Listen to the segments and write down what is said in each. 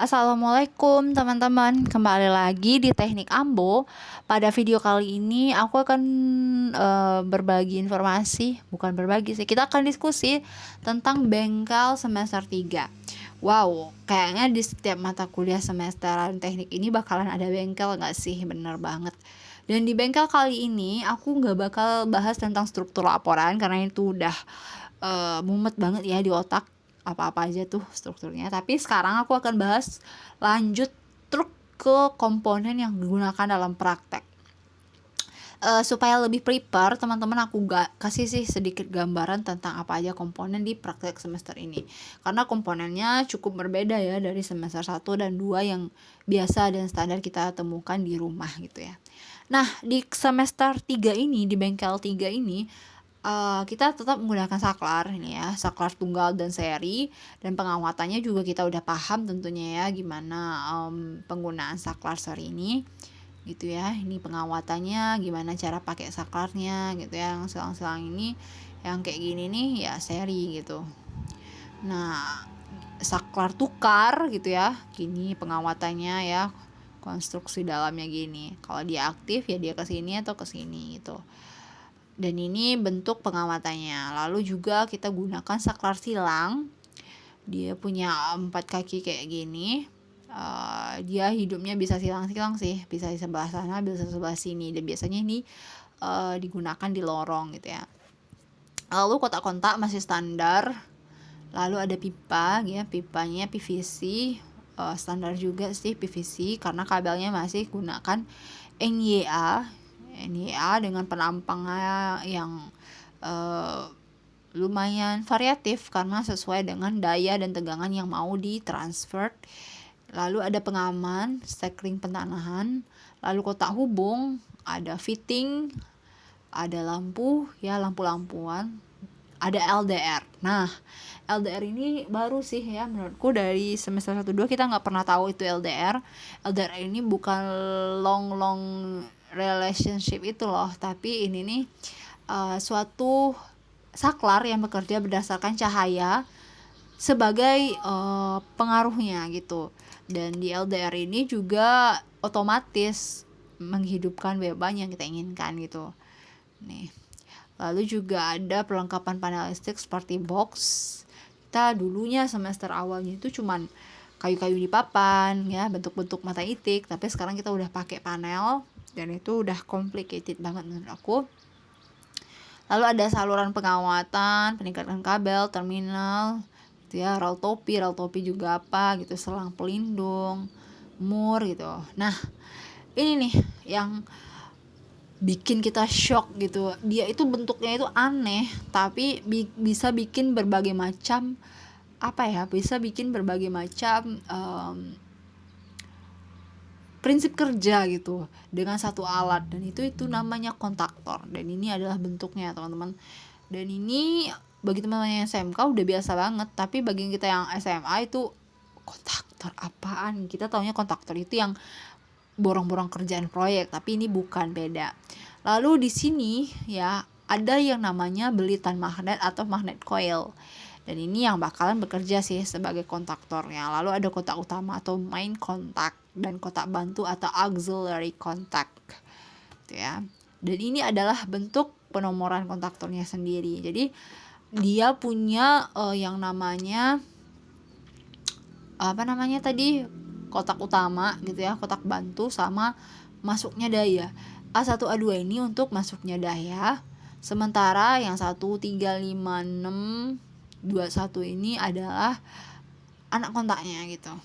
Assalamualaikum teman-teman, kembali lagi di Teknik Ambo. Pada video kali ini aku akan berbagi informasi, bukan berbagi sih, kita akan diskusi tentang bengkel semester 3. Wow, kayaknya di setiap mata kuliah semesteran teknik ini bakalan ada bengkel gak sih? Bener banget. Dan di bengkel kali ini aku gak bakal bahas tentang struktur laporan karena itu udah mumet banget ya di otak, apa-apa aja tuh strukturnya. Tapi sekarang aku akan bahas lanjut truk ke komponen yang digunakan dalam praktek. Supaya lebih prepare, teman-teman aku kasih sih sedikit gambaran tentang apa aja komponen di praktek semester ini. Karena komponennya cukup berbeda ya dari semester 1 dan 2 yang biasa dan standar kita temukan di rumah gitu ya. Nah, di semester 3 ini, di bengkel 3 ini, kita tetap menggunakan saklar ini ya, saklar tunggal dan seri, dan pengawatannya juga kita udah paham tentunya ya gimana penggunaan saklar seri ini gitu ya. Ini pengawatannya gimana, cara pakai saklarnya gitu ya. Yang selang-selang ini yang kayak gini nih ya seri gitu. Nah, saklar tukar gitu ya, gini pengawatannya ya, konstruksi dalamnya gini. Kalau dia aktif ya dia ke sini atau ke sini gitu. Dan ini bentuk pengawatannya. Lalu juga kita gunakan saklar silang. Dia punya 4 kaki kayak gini. Dia hidupnya bisa silang-silang sih, bisa di sebelah sana, bisa di sebelah sini, dan biasanya ini digunakan di lorong gitu ya. Lalu kotak-kotak masih standar. Lalu ada pipa ya, pipanya PVC, standar juga sih PVC karena kabelnya masih gunakan NYA dengan penampangnya yang lumayan variatif karena sesuai dengan daya dan tegangan yang mau ditransfer. Lalu ada pengaman, stecking pentanahan, lalu kotak hubung, ada fitting, ada lampu ya, lampu-lampuan, ada LDR. Nah, LDR ini baru sih ya menurutku, dari semester 1-2 kita nggak pernah tahu itu LDR. LDR ini bukan long relationship itu loh, tapi ini nih suatu saklar yang bekerja berdasarkan cahaya sebagai pengaruhnya gitu. Dan di LDR ini juga otomatis menghidupkan beban yang kita inginkan gitu. Nih. Lalu juga ada perlengkapan panel listrik seperti box. Kita dulunya semester awalnya itu cuman kayu-kayu di papan ya, bentuk-bentuk mata itik, tapi sekarang kita udah pakai panel dan itu udah complicated banget menurut aku. Lalu ada saluran pengawatan, peningkatan kabel, terminal gitu ya, rel topi juga apa gitu, selang pelindung, mur gitu. Nah, ini nih yang bikin kita shock gitu. Dia itu bentuknya itu aneh, tapi bisa bikin berbagai macam prinsip kerja gitu dengan satu alat, dan itu namanya kontaktor. Dan ini adalah bentuknya teman-teman. Dan ini bagi teman-teman yang SMK udah biasa banget, tapi bagi kita yang SMA itu kontaktor apaan? Kita taunya kontaktor itu yang borong-borong kerjaan proyek, tapi ini bukan, beda. Lalu di sini ya ada yang namanya belitan magnet atau magnet coil. Dan ini yang bakalan bekerja sih sebagai kontaktornya. Lalu ada kotak utama atau main contact dan kotak bantu atau auxiliary contact. Gitu ya. Dan ini adalah bentuk penomoran kontaktornya sendiri. Jadi dia punya yang namanya kotak utama gitu ya, kotak bantu sama masuknya daya. A1 A2 ini untuk masuknya daya, sementara yang 1 3 5 6 21 ini adalah anak kontaknya gitu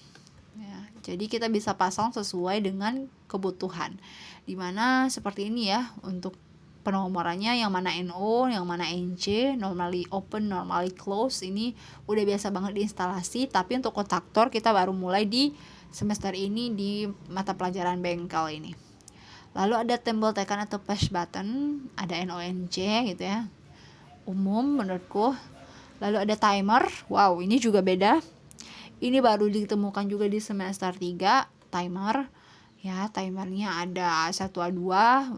ya. Jadi kita bisa pasang sesuai dengan kebutuhan, dimana seperti ini ya untuk penomorannya, yang mana NO, yang mana NC, normally open, normally close, ini udah biasa banget diinstalasi. Tapi untuk kontaktor kita baru mulai di semester ini di mata pelajaran bengkel ini. Lalu ada tombol tekan atau push button, ada NONC gitu ya, umum menurutku. Lalu ada timer, wow ini juga beda, ini baru ditemukan juga di semester 3, timer ya. Timernya ada 1 A2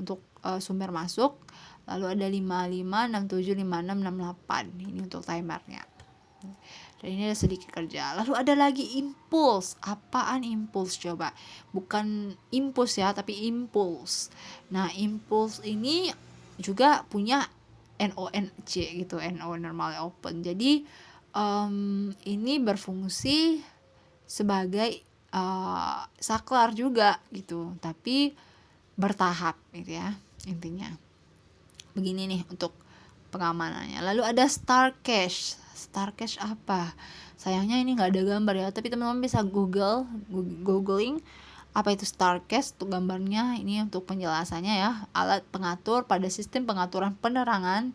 untuk sumber masuk, lalu ada 55, 67, 56, 68, ini untuk timernya. Dan ini ada sedikit kerja. Lalu ada lagi impuls. Apaan impuls coba? Bukan impuls ya, tapi impuls. Nah, impuls ini juga punya NONC gitu, NO normal open. Jadi ini berfungsi sebagai saklar juga gitu, tapi bertahap gitu ya intinya. Begini nih untuk pengamanannya. Lalu ada Star Cache. Star Cache apa? Sayangnya ini nggak ada gambar ya, tapi teman-teman bisa googling apa itu Star Cache untuk gambarnya. Ini untuk penjelasannya ya. Alat pengatur pada sistem pengaturan penerangan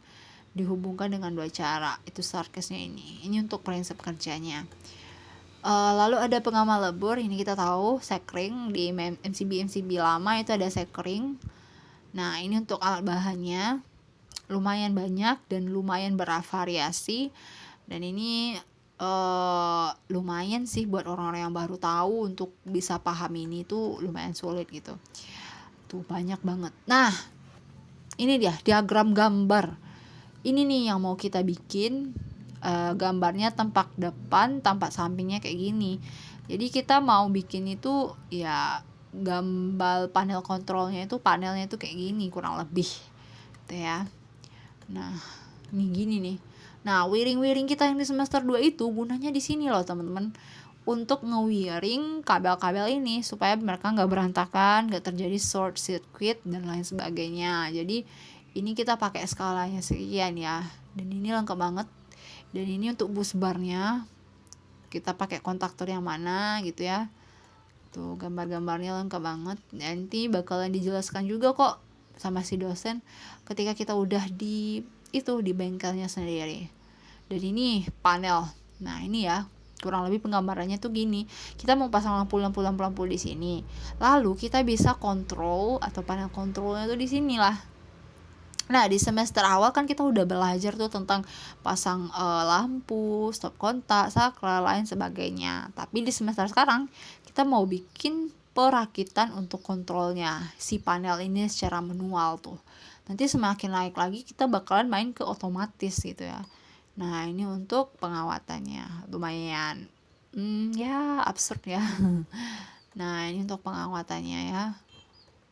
dihubungkan dengan dua cara. Itu Star Cache-nya ini. Ini untuk prinsip kerjanya. Lalu ada pengamal lebur. Ini kita tahu sekring di MCB lama itu ada sekring. Nah, ini untuk alat bahannya lumayan banyak dan lumayan bervariasi, dan ini lumayan sih buat orang-orang yang baru tahu untuk bisa paham ini tuh lumayan sulit gitu. Tuh banyak banget. Nah, ini dia diagram gambar. Ini nih yang mau kita bikin. Gambarnya tampak depan, tampak sampingnya kayak gini. Jadi kita mau bikin itu ya gambar panel kontrolnya itu, panelnya itu kayak gini kurang lebih gitu ya. Nah, ini gini nih. Nah, wiring-wiring kita yang di semester 2 itu gunanya di sini loh, teman-teman. Untuk nge-wiring kabel-kabel ini supaya mereka nggak berantakan, nggak terjadi short circuit dan lain sebagainya. Jadi, ini kita pakai skalanya sekian ya. Dan ini lengkap banget. Dan ini untuk bus barnya kita pakai kontaktor yang mana gitu ya. Tuh gambar-gambarnya lengkap banget. Nanti bakalan dijelaskan juga kok sama si dosen ketika kita udah di bengkelnya sendiri. Dan ini panel. Nah, ini ya kurang lebih penggambarannya tuh gini. Kita mau pasang lampu di sini. Lalu kita bisa kontrol atau panel kontrolnya tuh di sini lah. Nah, di semester awal kan kita udah belajar tuh tentang pasang lampu, stop kontak, saklar, lain sebagainya. Tapi di semester sekarang kita mau bikin perakitan untuk kontrolnya si panel ini secara manual tuh. Nanti semakin naik lagi kita bakalan main ke otomatis gitu ya. Nah, ini untuk pengawatannya lumayan ya absurd ya. Nah, ini untuk pengawatannya ya,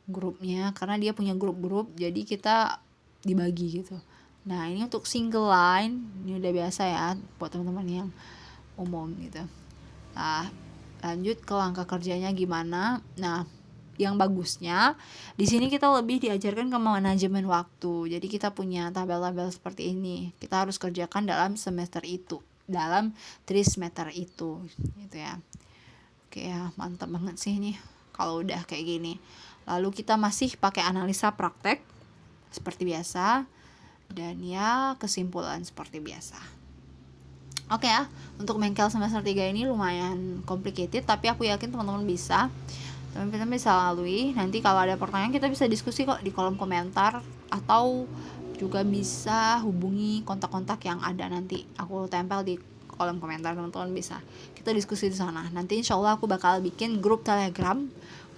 grupnya, karena dia punya grup-grup, jadi kita dibagi gitu. Nah, ini untuk single line, ini udah biasa ya buat teman-teman yang umum gitu. Nah, lanjut ke langkah kerjanya gimana. Nah, yang bagusnya di sini kita lebih diajarkan ke manajemen waktu. Jadi kita punya tabel-tabel seperti ini. Kita harus kerjakan dalam semester itu, dalam trimester itu gitu ya. Oke ya, mantap banget sih ini kalau udah kayak gini. Lalu kita masih pakai analisa praktek seperti biasa, dan ya kesimpulan seperti biasa. Oke ya, untuk bengkel semester 3 ini lumayan complicated, tapi aku yakin teman-teman bisa. Teman-teman bisa lalui. Nanti kalau ada pertanyaan kita bisa diskusi kok di kolom komentar, atau juga bisa hubungi kontak-kontak yang ada nanti aku tempel di kolom komentar. Teman-teman bisa kita diskusi di sana. Nanti insya Allah aku bakal bikin grup Telegram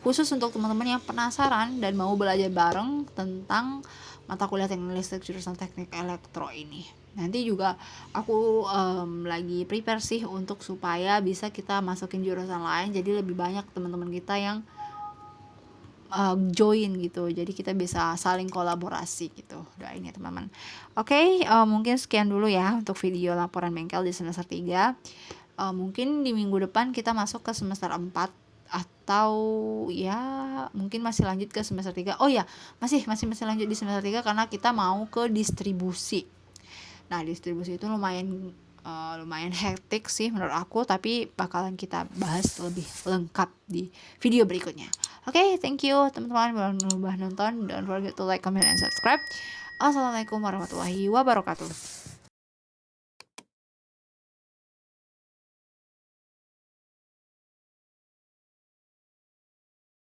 khusus untuk teman-teman yang penasaran dan mau belajar bareng tentang mata kuliah teknik listrik jurusan teknik elektro ini. Nanti juga aku lagi prepare sih untuk supaya bisa kita masukin jurusan lain, jadi lebih banyak teman-teman kita yang join gitu, jadi kita bisa saling kolaborasi gitu. Doain ya teman-teman. Oke, mungkin sekian dulu ya untuk video laporan bengkel di semester 3. Mungkin di minggu depan kita masuk ke semester 4, atau ya mungkin masih lanjut ke semester 3. Oh ya, masih lanjut di semester 3 karena kita mau ke distribusi. Nah, distribusi itu lumayan hektik sih menurut aku, tapi bakalan kita bahas lebih lengkap di video berikutnya. Oke, thank you teman-teman yang udah nonton. Don't forget to like, comment, and subscribe. Assalamualaikum warahmatullahi wabarakatuh.